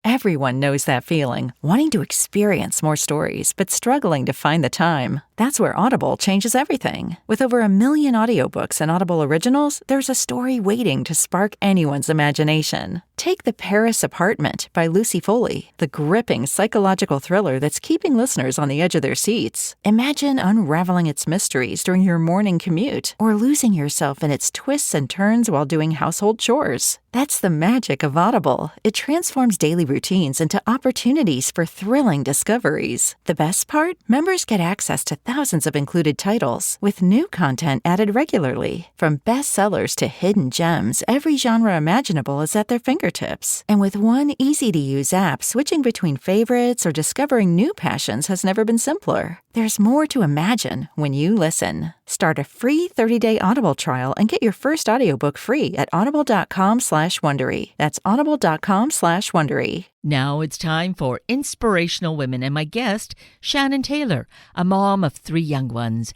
Everyone knows that feeling, wanting to experience more stories, but struggling to find the time. That's where Audible changes everything. With over 1 million audiobooks and Audible originals, there's a story waiting to spark anyone's imagination. Take The Paris Apartment by Lucy Foley, the gripping psychological thriller that's keeping listeners on the edge of their seats. Imagine unraveling its mysteries during your morning commute, or losing yourself in its twists and turns while doing household chores. That's the magic of Audible. It transforms daily routines into opportunities for thrilling discoveries. The best part? Members get access to thousands of included titles, with new content added regularly. From bestsellers to hidden gems, every genre imaginable is at their fingertips. And with one easy-to-use app, switching between favorites or discovering new passions has never been simpler. There's more to imagine when you listen. Start a free 30-day Audible trial and get your first audiobook free at audible.com/Wondery. That's audible.com/Wondery. Now it's time for Inspirational Women, and my guest, Shannon Taylor, a mom of 3 young ones,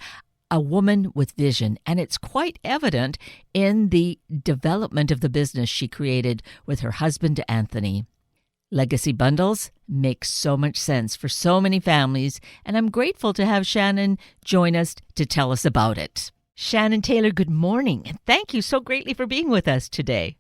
a woman with vision, and it's quite evident in the development of the business she created with her husband, Anthony. Legacy bundles make so much sense for so many families, and I'm grateful to have Shannon join us to tell us about it. Shannon Taylor, good morning, and thank you so greatly for being with us today.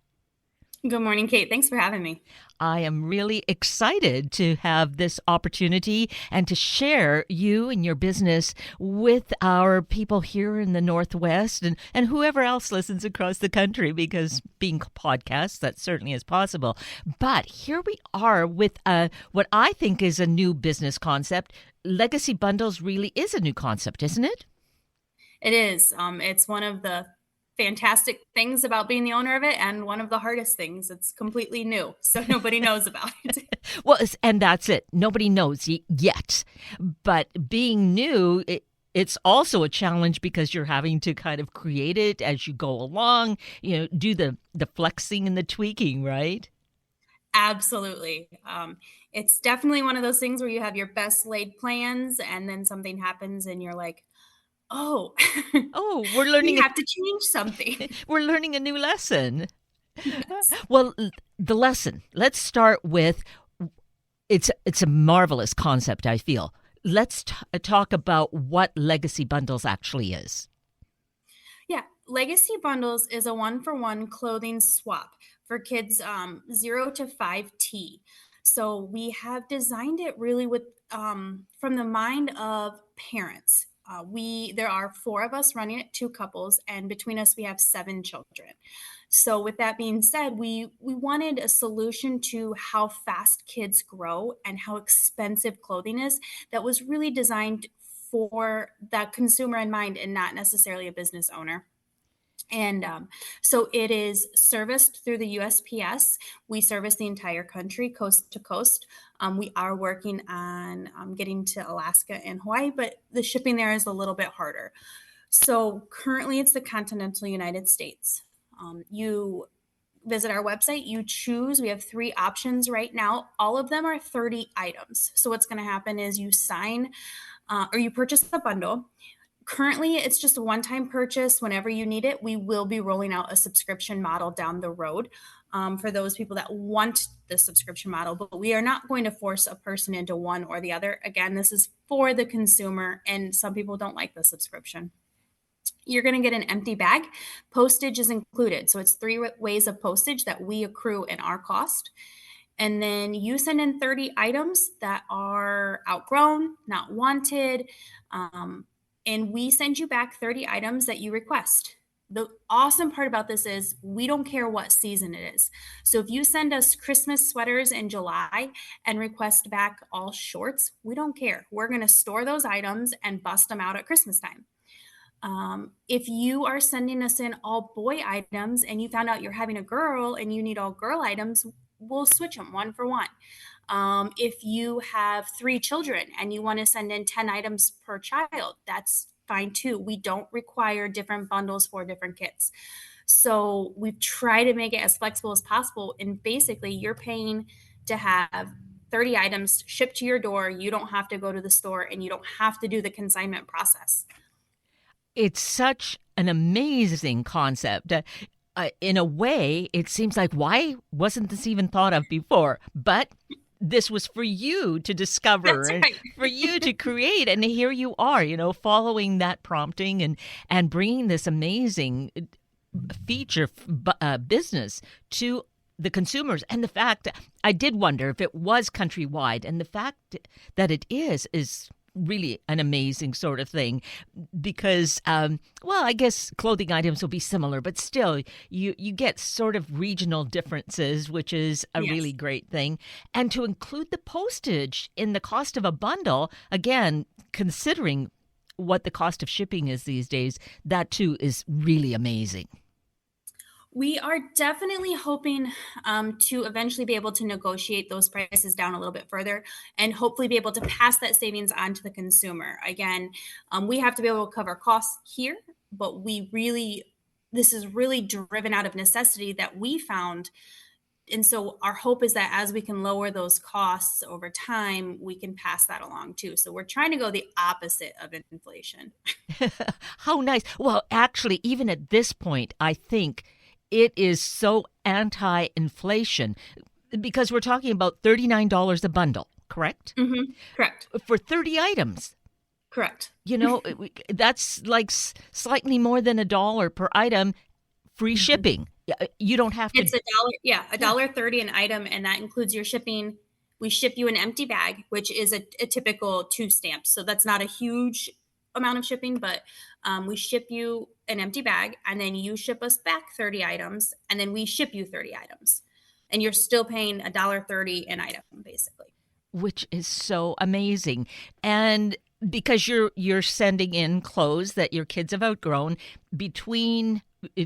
Good morning, Kate. Thanks for having me. I am really excited to have this opportunity and to share you and your business with our people here in the Northwest and whoever else listens across the country, because being podcasts, that certainly is possible. But here we are with what I think is a new business concept. Legacy bundles really is a new concept, isn't it? It is. It's one of the fantastic things about being the owner of it, and one of the hardest things. It's completely new, so nobody knows about it. Well, and that's it. Nobody knows yet. But being new, it's also a challenge because you're having to kind of create it as you go along, do the flexing and the tweaking, right? Absolutely. It's definitely one of those things where you have your best laid plans and then something happens and you're like, oh, we're learning. We have to change something. We're learning a new lesson. Yes. Well, the lesson. Let's start with it's a marvelous concept, I feel. Let's talk about what Legacy Bundles actually is. Yeah, Legacy Bundles is a 1-for-1 clothing swap for kids 0 to 5T. So we have designed it really with from the mind of parents. There are 4 of us running it, 2 couples, and between us we have 7 children. So with that being said, we wanted a solution to how fast kids grow and how expensive clothing is that was really designed for that consumer in mind and not necessarily a business owner. And so it is serviced through the USPS. We service the entire country, coast to coast. We are working on getting to Alaska and Hawaii, but the shipping there is a little bit harder. So currently it's the continental United States. You visit our website, you choose, we have 3 options right now. All of them are 30 items. So what's going to happen is you sign or you purchase the bundle. Currently, it's just a one-time purchase. Whenever you need it, we will be rolling out a subscription model down the road for those people that want the subscription model. But we are not going to force a person into one or the other. Again, this is for the consumer, and some people don't like the subscription. You're going to get an empty bag. Postage is included. So it's 3 ways of postage that we accrue in our cost. And then you send in 30 items that are outgrown, not wanted, and we send you back 30 items that you request. The awesome part about this is we don't care what season it is. So if you send us Christmas sweaters in July and request back all shorts, we don't care. We're going to store those items and bust them out at Christmas time. If you are sending us in all boy items and you found out you're having a girl and you need all girl items, we'll switch them 1-for-1. If you have 3 children and you want to send in 10 items per child, that's fine too. We don't require different bundles for different kids. So we try to make it as flexible as possible. And basically you're paying to have 30 items shipped to your door. You don't have to go to the store and you don't have to do the consignment process. It's such an amazing concept. in a way, it seems like, why wasn't this even thought of before? But this was for you to discover That's and right. for you to create. And here you are, following that prompting and bringing this amazing feature business to the consumers. And the fact, I did wonder if it was countrywide, and the fact that it is really an amazing sort of thing, because well, I guess clothing items will be similar, but still you get sort of regional differences, which is a really Yes. great thing. And to include the postage in the cost of a bundle, again, considering what the cost of shipping is these days, that too is really amazing. We are definitely hoping to eventually be able to negotiate those prices down a little bit further and hopefully be able to pass that savings on to the consumer. Again, we have to be able to cover costs here, but this is really driven out of necessity that we found. And so our hope is that as we can lower those costs over time, we can pass that along too. So we're trying to go the opposite of inflation. How nice. Well, actually, even at this point, I think it is so anti inflation because we're talking about $39 a bundle, correct? Correct. For 30 items. Correct. That's like slightly more than $1 per item, free Mhm. shipping. You don't have to. It's a dollar, yeah, a Yeah. dollar 30 an item, and that includes your shipping. We ship you an empty bag, which is a typical two stamps. So that's not a huge amount of shipping, but we ship you an empty bag, and then you ship us back 30 items, and then we ship you 30 items, and you're still paying a dollar 30 an item, basically. Which is so amazing. And because you're sending in clothes that your kids have outgrown between uh,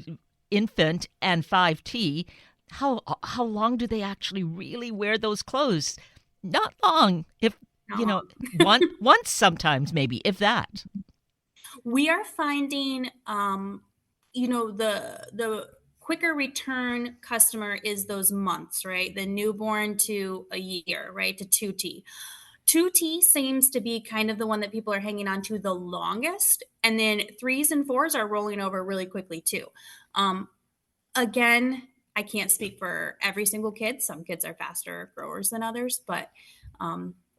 infant and 5T, how long do they actually really wear those clothes? Not long. If Not long. once sometimes maybe, if that. We are finding, the quicker return customer is those months, right? The newborn to a year, right? To 2T. 2T seems to be kind of the one that people are hanging on to the longest. And then threes and fours are rolling over really quickly too. Um, Again, I can't speak for every single kid. Some kids are faster growers than others, but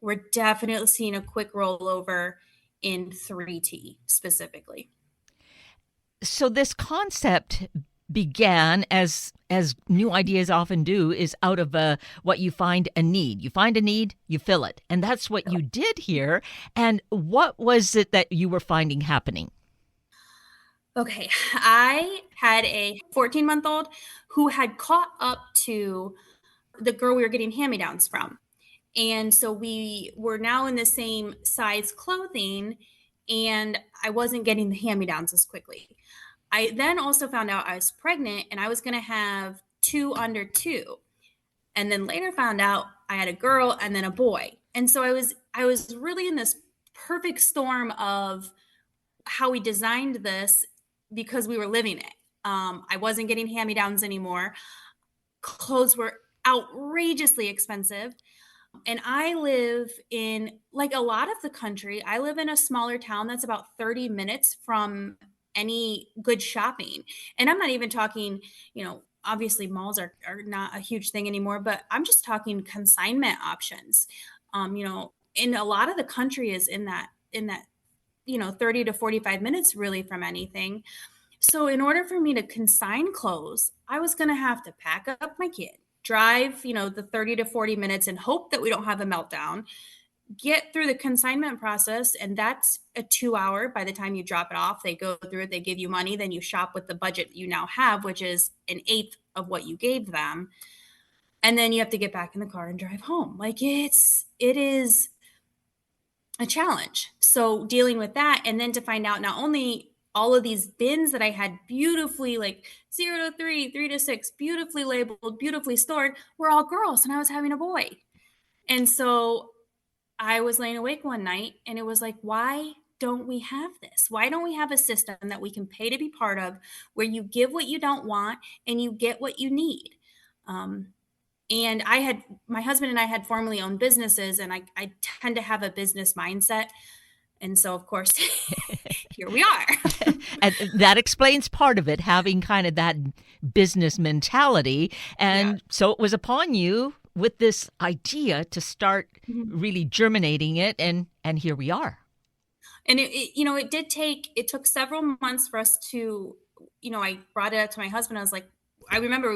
we're definitely seeing a quick rollover in 3T specifically. So this concept began as new ideas often do, is out of what you find a need. You find a need, you fill it, and that's what you did here. And what was it that you were finding happening? Okay, I had a 14-month-old who had caught up to the girl we were getting hand-me-downs from. And so we were now in the same size clothing, and I wasn't getting the hand-me-downs as quickly. I then also found out I was pregnant and I was going to have two under two. And then later found out I had a girl and then a boy. And so I was really in this perfect storm of how we designed this because we were living it. I wasn't getting hand-me-downs anymore. Clothes were outrageously expensive. And I live in, like a lot of the country, I live in a smaller town that's about 30 minutes from any good shopping. And I'm not even talking, obviously malls are not a huge thing anymore, but I'm just talking consignment options. And a lot of the country is in that 30 to 45 minutes really from anything. So in order for me to consign clothes, I was going to have to pack up my kid, drive, the 30 to 40 minutes and hope that we don't have a meltdown, get through the consignment process. And that's a 2 hour. By the time you drop it off, they go through it, they give you money, then you shop with the budget you now have, which is an eighth of what you gave them. And then you have to get back in the car and drive home. Like it is a challenge. So dealing with that, and then to find out not only all of these bins that I had beautifully, like 0 to 3, 3 to 6, beautifully labeled, beautifully stored, were all girls, and I was having a boy. And so I was laying awake one night and it was like, why don't we have this? Why don't we have a system that we can pay to be part of where you give what you don't want and you get what you need? Um, and my husband and I had formerly owned businesses, and I tend to have a business mindset. And so, of course, here we are. And that explains part of it, having kind of that business mentality. Yeah. And so it was upon you with this idea to start Mhm. really germinating it, and here we are. And it took several months for us to, I brought it up to my husband. I was like, I remember we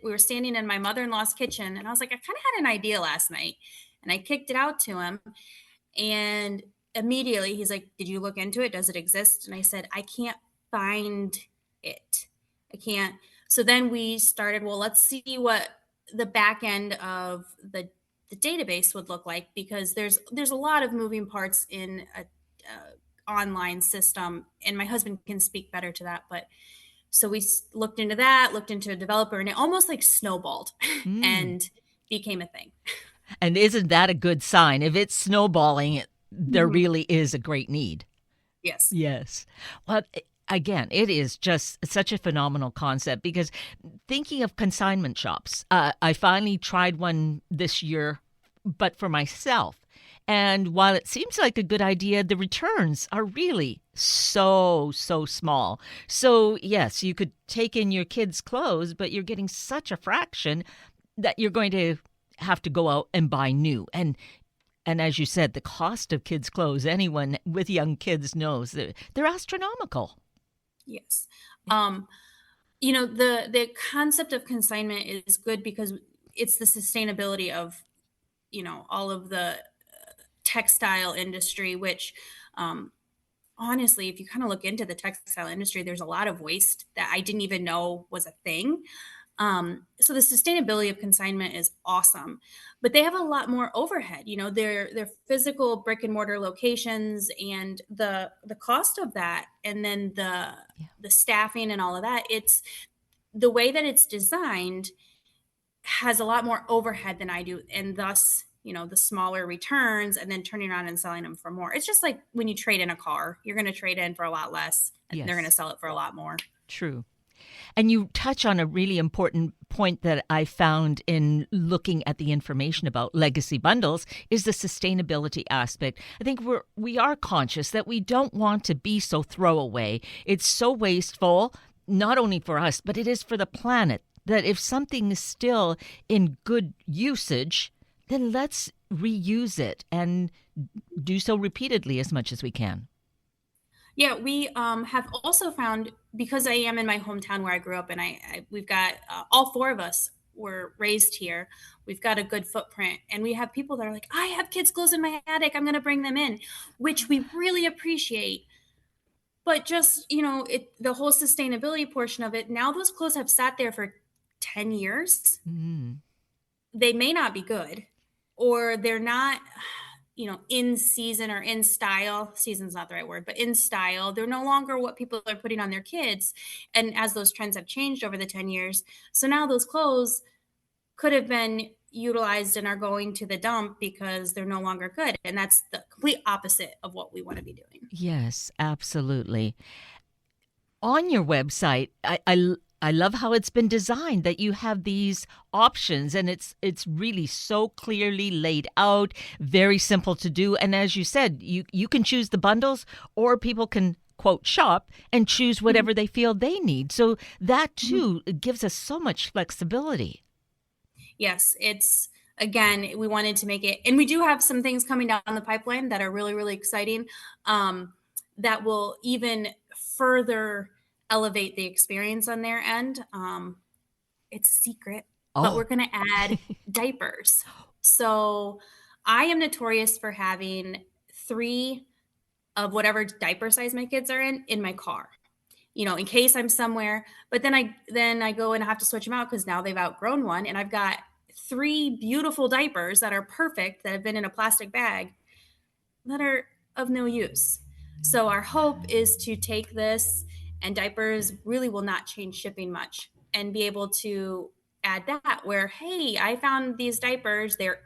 were standing in my mother-in-law's kitchen, and I was like, I kind of had an idea last night, and I kicked it out to him. And immediately he's like, did you look into it? Does it exist? And I said, I can't find it. I can't. So then we started, well, let's see what the back end of the database would look like, because there's a lot of moving parts in a online system, and my husband can speak better to that. But so we looked into that, looked into a developer, and it almost like snowballed Mm. and became a thing. And isn't that a good sign? If it's snowballing, there Mhm. really is a great need. Yes. Yes. Well, again, it is just such a phenomenal concept because thinking of consignment shops, I finally tried one this year, but for myself. And while it seems like a good idea, the returns are really so small. So, yes, you could take in your kids' clothes, but you're getting such a fraction that you're going to have to go out and buy new. And as you said, the cost of kids' clothes, anyone with young kids knows they're astronomical. Yes. Um, the concept of consignment is good because it's the sustainability of, all of the textile industry, which, um, honestly, if you kind of look into the textile industry, there's a lot of waste that I didn't even know was a thing. So the sustainability of consignment is awesome, but they have a lot more overhead. Their physical brick and mortar locations, and the cost of that, and then Yeah. the staffing and all of that. It's the way that it's designed has a lot more overhead than I do, and thus, the smaller returns, and then turning around and selling them for more. It's just like when you trade in a car, you're going to trade in for a lot less, and they're going to Yes, sell it for a lot more. true. And you touch on a really important point that I found in looking at the information about legacy bundles is the sustainability aspect. I think we are conscious that we don't want to be so throwaway. It's so wasteful, not only for us, but it is for the planet. That if something is still in good usage, then let's reuse it and do so repeatedly as much as we can. Yeah, we have also found, because I am in my hometown where I grew up, and we've got all four of us were raised here. We've got a good footprint, and we have people that are like, I have kids' clothes in my attic. I'm going to bring them in, which we really appreciate. But just, the whole sustainability portion of it, now those clothes have sat there for 10 years. Mm. They may not be good, or they're not, in season or in style. Season's not the right word, but in style. They're no longer what people are putting on their kids. And as those trends have changed over the 10 years, so now those clothes could have been utilized and are going to the dump because they're no longer good. And that's the complete opposite of what we want to be doing. Yes, absolutely. On your website, I love how it's been designed that you have these options and it's really so clearly laid out, very simple to do. And as you said, you can choose the bundles or people can quote shop and choose Mhm. whatever they feel they need. So that Mhm. too gives us so much flexibility. Yes, it's, again, we wanted to make it, and we do have some things coming down the pipeline that are really, really exciting, um, that will even further elevate the experience on their end. It's secret, but we're Oh, going to add diapers. So I am notorious for having three of whatever diaper size my kids are in my car, in case I'm somewhere. But then I go and I have to switch them out because now they've outgrown one, and I've got three beautiful diapers that are perfect that have been in a plastic bag that are of no use. So our hope is to take this, and diapers really will not change shipping much, and be able to add that where, hey, I found these diapers, they're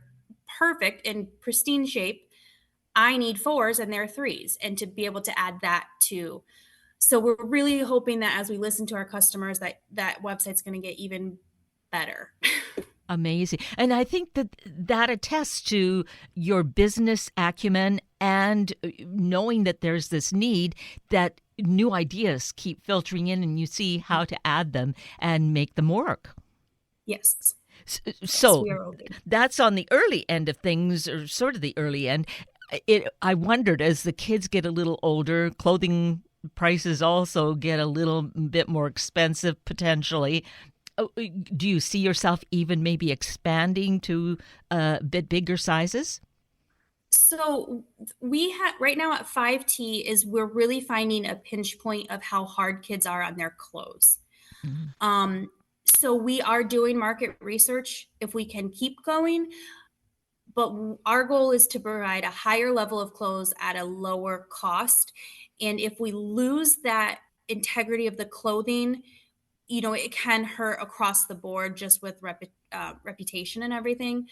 perfect in pristine shape. I need fours and they're threes, and to be able to add that to. So we're really hoping that as we listen to our customers, that website's going to get even better. amazing. And I think that attests to your business acumen and knowing that there's this need, that new ideas keep filtering in and you see how to add them and make them work. Yes. Yes, So we are open. that's on the early end of things, or sort of the early end. I wondered, as the kids get a little older, clothing prices also get a little bit more expensive potentially. Do you see yourself even maybe expanding to a bit bigger sizes? So we have right now at 5T is we're really finding a pinch point of how hard kids are on their clothes. Mhm. Um, so we are doing market research if we can keep going, but our goal is to provide a higher level of clothes at a lower cost. And if we lose that integrity of the clothing, it can hurt across the board just with reputation and everything.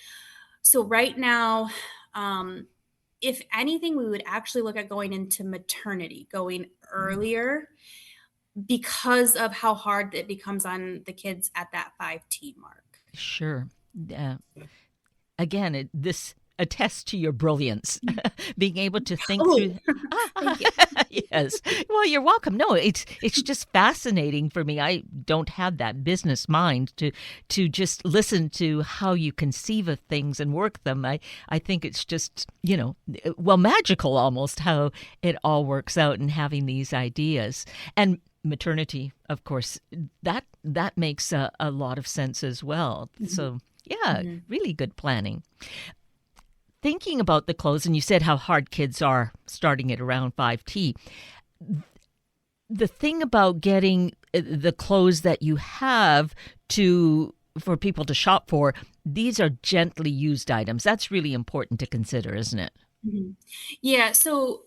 So right now, um, if anything, we would actually look at going into maternity, going earlier because of how hard it becomes on the kids at that 5T mark. Sure. Uh, Again, this attests to your brilliance, being able to think Oh, through. thank you. Yes. Well, you're welcome. No, it's just fascinating for me. I don't have that business mind to just listen to how you conceive of things and work them. I think it's just, well, magical almost how it all works out and having these ideas. And maternity, of course, that makes a lot of sense as well. So yeah, Mhm. really good planning. Thinking about the clothes, and you said how hard kids are starting at around 5T. The thing about getting the clothes that you have to for people to shop for, these are gently used items. That's really important to consider, isn't it? Mhm. Yeah, so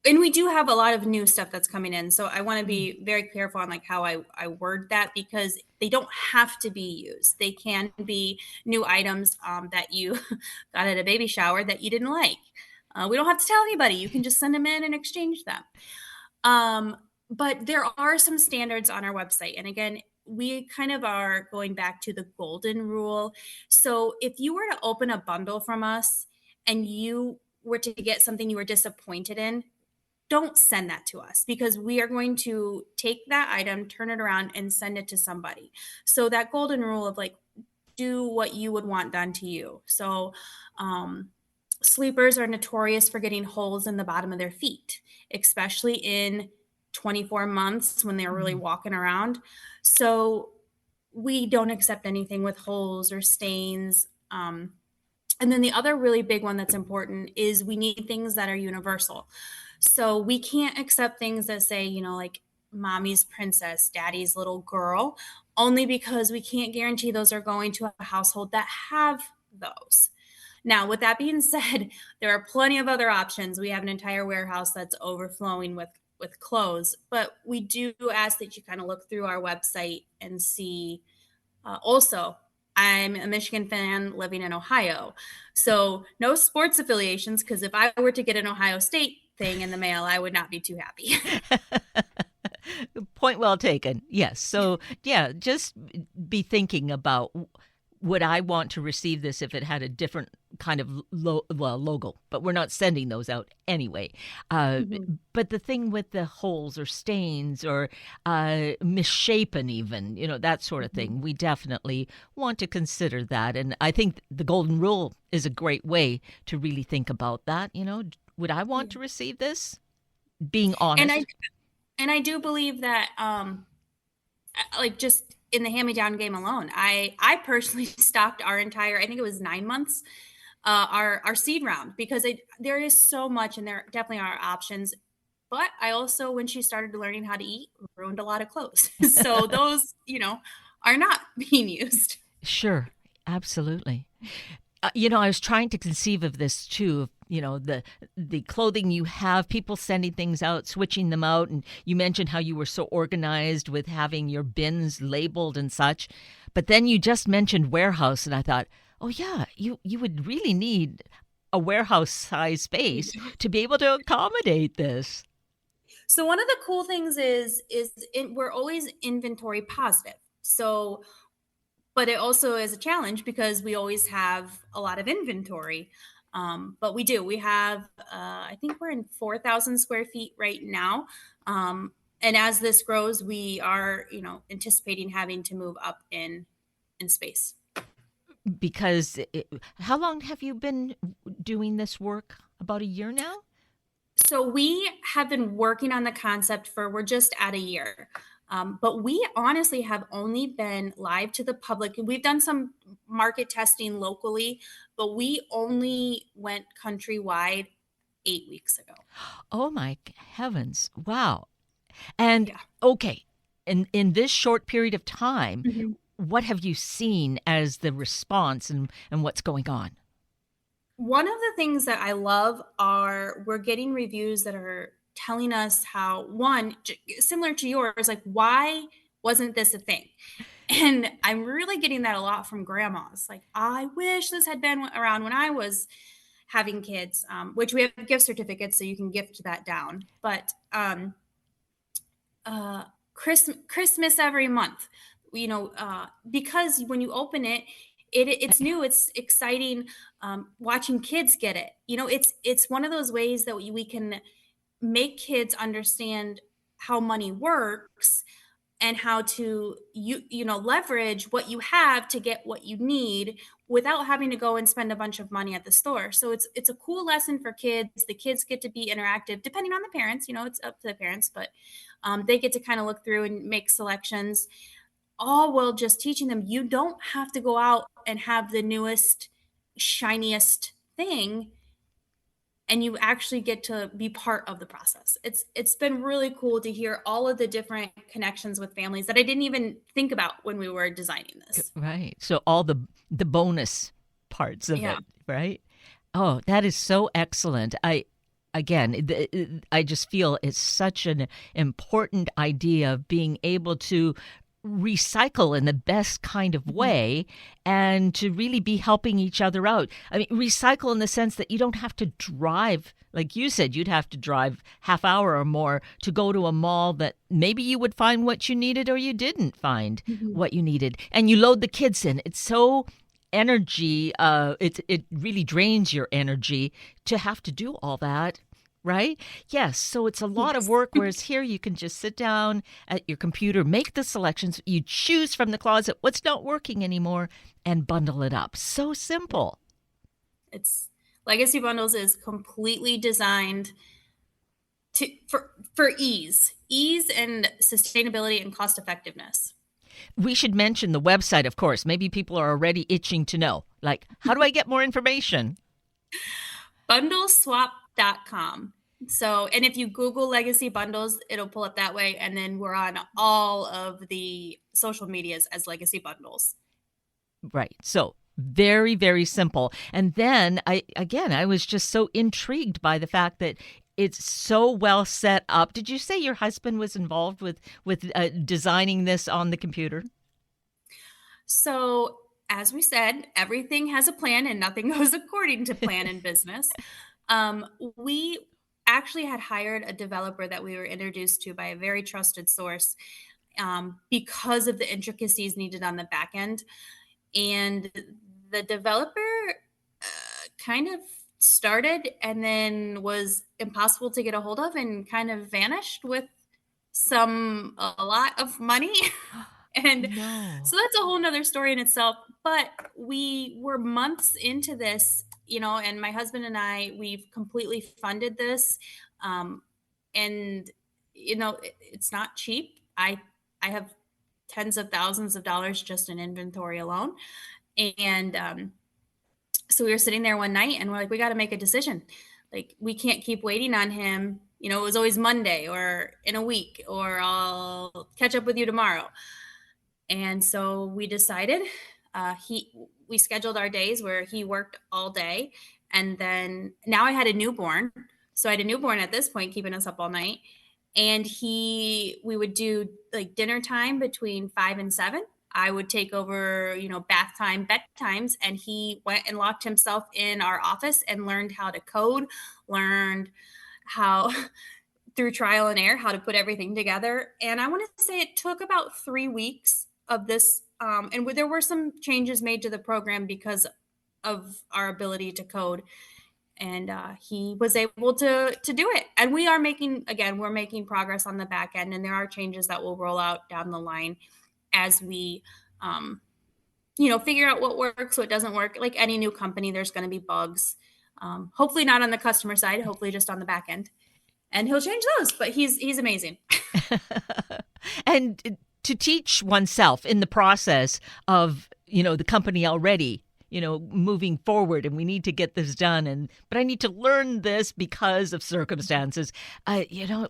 and we do have a lot of new stuff that's coming in. So I want to Mm. be very careful on like how I word that because they don't have to be used. They can be new items that you got at a baby shower that you didn't like. We don't have to tell anybody. You can just send them in and exchange them. Um, but there are some standards on our website. And again, we kind of are going back to the golden rule. So if you were to open a bundle from us and you were to get something you were disappointed in, don't send that to us because we are going to take that item, turn it around, and send it to somebody. So that golden rule of like, do what you would want done to you. So, sleepers are notorious for getting holes in the bottom of their feet, especially in 24 months when they're really Mhm. walking around. So, we don't accept anything with holes or stains. And then the other really big one that's important is we need things that are universal. So we can't accept things that say, like mommy's princess, daddy's little girl, only because we can't guarantee those are going to a household that have those. Now, with that being said, there are plenty of other options. We have an entire warehouse that's overflowing with clothes, but we do ask that you kind of look through our website and see also, I'm a Michigan fan living in Ohio. So, no sports affiliations, because if I were to get an Ohio State thing in the mail, I would not be too happy. Point well taken. Yes. So, yeah, just be thinking about, would I want to receive this if it had a different kind of logo? But we're not sending those out anyway. Uh, Mhm. but the thing with the holes or stains or misshapen, even, that sort of Mhm. thing, we definitely want to consider that. And I think the golden rule is a great way to really think about that. Would I want Yeah. to receive this? Being And I honest. and I do believe that like just in the hand-me-down game alone, I personally stocked our entire, I think it was 9 months, our seed round because there is so much and there definitely are options. But I also, when she started learning how to eat, ruined a lot of clothes. So those, are not being used. Sure, absolutely. I was trying to conceive of this too. The clothing you have, people sending things out, switching them out, and you mentioned how you were so organized with having your bins labeled and such. But then you just mentioned warehouse, and I thought, oh yeah, you would really need a warehouse size space to be able to accommodate this. So one of the cool things we're always inventory positive. So, but it also is a challenge because we always have a lot of inventory. But we do. We have, I think we're in 4,000 square feet right now. And as this grows, we are, anticipating having to move up in space. Because how long have you been doing this work? About a year now? So we have been working on the concept we're just at a year. But we honestly have only been live to the public. We've done some market testing locally, but we only went countrywide 8 weeks ago. Oh my heavens. Wow. And Yeah. okay, in this short period of time, Mhm. what have you seen as the response and what's going on? One of the things that I love are we're getting reviews that are telling us how, one, similar to yours, like, why wasn't this a thing? And I'm really getting that a lot from grandmas. Like, I wish this had been around when I was having kids, which we have gift certificates, so you can gift that down. But uh, Christmas every month, because when you open it, it's new, it's exciting. Watching kids get it, it's one of those ways that we can make kids understand how money works and how to leverage what you have to get what you need without having to go and spend a bunch of money at the store. So it's a cool lesson for kids. The kids get to be interactive depending on the parents, it's up to the parents, but they get to kind of look through and make selections, all while just teaching them you don't have to go out and have the newest, shiniest thing, and you actually get to be part of the process. It's been really cool to hear all of the different connections with families that I didn't even think about when we were designing this. Right. So all the bonus parts of Yeah. it, right? Oh, that is so excellent. I just feel it's such an important idea of being able to recycle in the best kind of Mhm. way and to really be helping each other out. I mean, recycle in the sense that you don't have to drive, like you said, you'd have to drive half hour or more to go to a mall that maybe you would find what you needed or you didn't find Mhm. what you needed. And you load the kids in. It's so energy, it really drains your energy to have to do all that, right? Yes, so it's a lot of Yes. work, whereas here you can just sit down at your computer, make the selections, you choose from the closet what's not working anymore, and bundle it up. So simple. It's Legacy Bundles is completely designed for ease and sustainability and cost effectiveness. We should mention the website, of course. Maybe people are already itching to know. Like, how do I get more information? Bundleswap.com. So, and if you Google Legacy Bundles, it'll pull up that way. And then we're on all of the social medias as Legacy Bundles. Right. So very, very simple. And then I was just so intrigued by the fact that it's so well set up. Did you say your husband was involved with designing this on the computer? So, as we said, everything has a plan and nothing goes according to plan in business. We actually had hired a developer that we were introduced to by a very trusted source, because of the intricacies needed on the back end. And the developer kind of started and then was impossible to get a hold of and kind of vanished with a lot of money. And No. so that's a whole nother story in itself. But we were months into this, and my husband and we've completely funded this. Um, and it's not cheap. I have tens of thousands of dollars just in inventory alone. And so we were sitting there one night and we're like, we got to make a decision. Like, we can't keep waiting on him. It was always Monday or in a week, or I'll catch up with you tomorrow. And so we decided, we scheduled our days where he worked all day. And then now I had a newborn. So I had a newborn at this point, keeping us up all night. And we would do like dinner time between 5 and 7. I would take over, bath time, bedtimes, and he went and locked himself in our office and learned how to code, learned how through trial and error how to put everything together. And I want to say it took about 3 weeks of this. And there were some changes made to the program because of our ability to code. and he was able to do it. And we're making progress on the back end, and there are changes that will roll out down the line as we figure out what works, what doesn't work. Like any new company, there's going to be bugs. Hopefully not on the customer side, hopefully just on the back end. And he'll change those, but he's amazing. And to teach oneself in the process of, the company already, moving forward, and we need to get this done, but I need to learn this because of circumstances.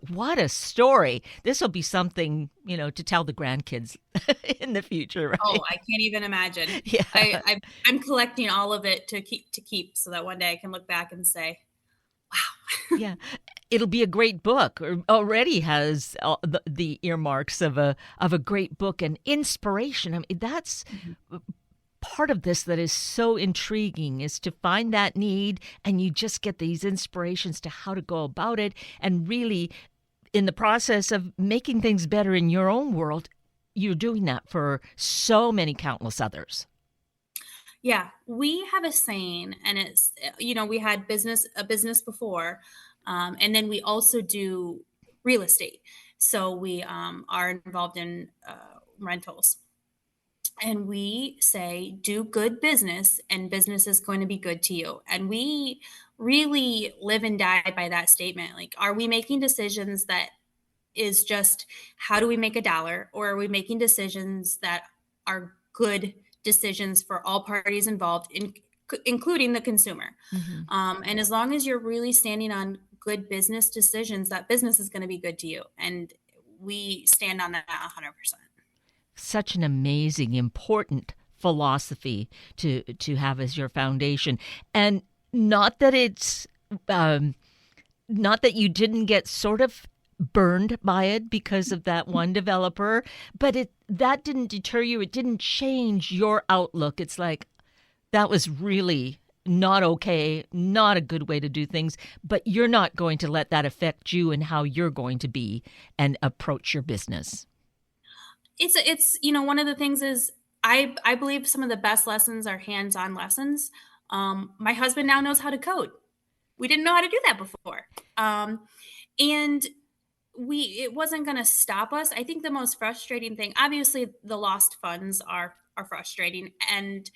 What a story. This will be something, to tell the grandkids in the future, right? Oh, I can't even imagine. Yeah. I'm collecting all of it to keep so that one day I can look back and say, wow. Yeah. It'll be a great book, or already has the earmarks of a great book and inspiration. I mean, that's part of this that is so intriguing, is to find that need, and you just get these inspirations to how to go about it. And really, in the process of making things better in your own world, you're doing that for so many countless others. Yeah, we have a saying, and it's, we had a business before, and then we also do real estate. So we are involved in rentals. And we say, do good business, and business is going to be good to you. And we really live and die by that statement. Like, are we making decisions that is just, how do we make a dollar? Or are we making decisions that are good decisions for all parties involved, including the consumer? Mm-hmm. And as long as you're really standing on good business decisions, that business is going to be good to you. And we stand on that 100%. Such an amazing, important philosophy to have as your foundation. And not that it's, not that you didn't get sort of burned by it because of that one developer, but that didn't deter you. It didn't change your outlook. It's like, that was really not okay, not a good way to do things, but you're not going to let that affect you and how you're going to be and approach your business. It's one of the things is, I believe some of the best lessons are hands-on lessons. My husband now knows how to code. We didn't know how to do that before. And it wasn't going to stop us. I think the most frustrating thing, obviously the lost funds are frustrating, and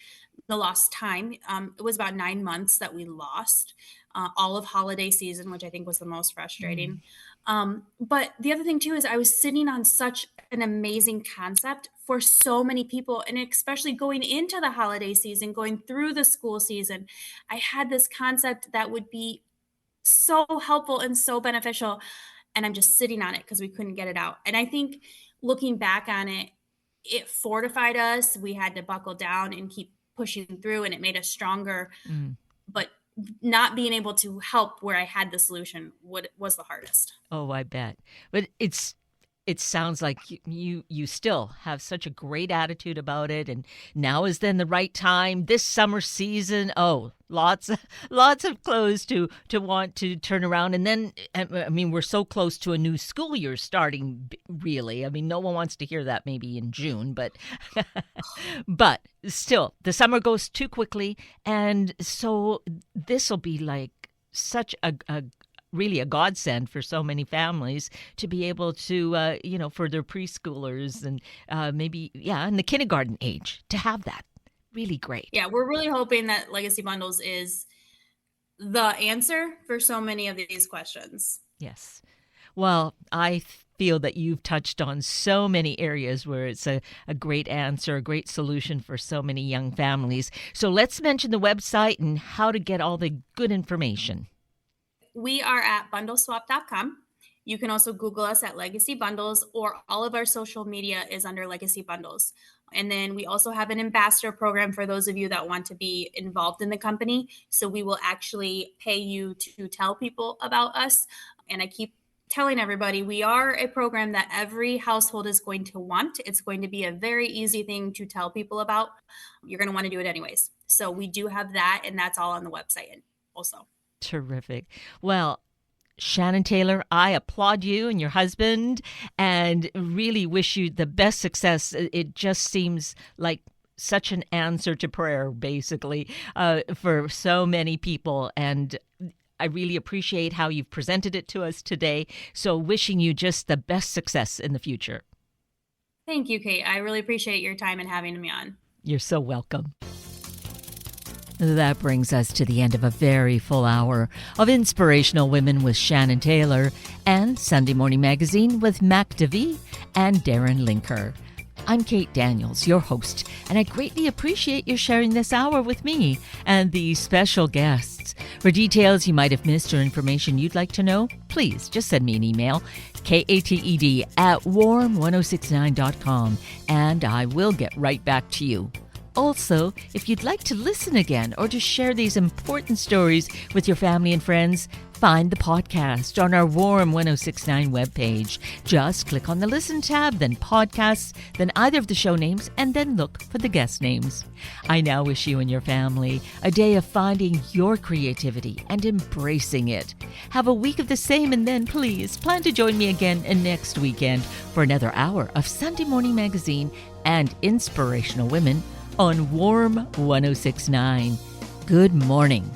the lost time. It was about 9 months that we lost, all of holiday season, which I think was the most frustrating. But the other thing too is, I was sitting on such an amazing concept for so many people, and especially going into the holiday season, going through the school season, I had this concept that would be so helpful and so beneficial, and I'm just sitting on it because we couldn't get it out. And I think looking back on it, it fortified us. We had to buckle down and keep pushing through, and it made us stronger. But not being able to help where I had the solution was the hardest. Oh, I bet. But it sounds like you still have such a great attitude about it, and now is then the right time this summer season. Oh, lots of clothes to want to turn around. And then, I mean, we're so close to a new school year starting, really. I mean, no one wants to hear that maybe in June, but but still, the summer goes too quickly, and so this will be like such a really a godsend for so many families to be able to, for their preschoolers and maybe, in the kindergarten age, to have that. Really great. Yeah, we're really hoping that Legacy Bundles is the answer for so many of these questions. Yes. Well, I feel that you've touched on so many areas where it's a great answer, a great solution for so many young families. So let's mention the website and how to get all the good information. We are at bundleswap.com. You can also Google us at Legacy Bundles, or all of our social media is under Legacy Bundles. And then we also have an ambassador program for those of you that want to be involved in the company. So we will actually pay you to tell people about us. And I keep telling everybody, we are a program that every household is going to want. It's going to be a very easy thing to tell people about. You're going to want to do it anyways. So we do have that, and that's all on the website also. Terrific. Well, Shannon Taylor, I applaud you and your husband and really wish you the best success. It just seems like such an answer to prayer, basically, for so many people. And I really appreciate how you've presented it to us today. So wishing you just the best success in the future. Thank you, Kate. I really appreciate your time and having me on. You're so welcome. That brings us to the end of a very full hour of Inspirational Women with Shannon Taylor and Sunday Morning Magazine with Mac DeVee and Darren Linker. I'm Kate Daniels, your host, and I greatly appreciate you sharing this hour with me and these special guests. For details you might have missed or information you'd like to know, please just send me an email, kated@warm1069.com, and I will get right back to you. Also, if you'd like to listen again or to share these important stories with your family and friends, find the podcast on our Warm 1069 webpage. Just click on the Listen tab, then Podcasts, then either of the show names, and then look for the guest names. I now wish you and your family a day of finding your creativity and embracing it. Have a week of the same, and then please plan to join me again next weekend for another hour of Sunday Morning Magazine and Inspirational Women on Warm 1069. Good morning.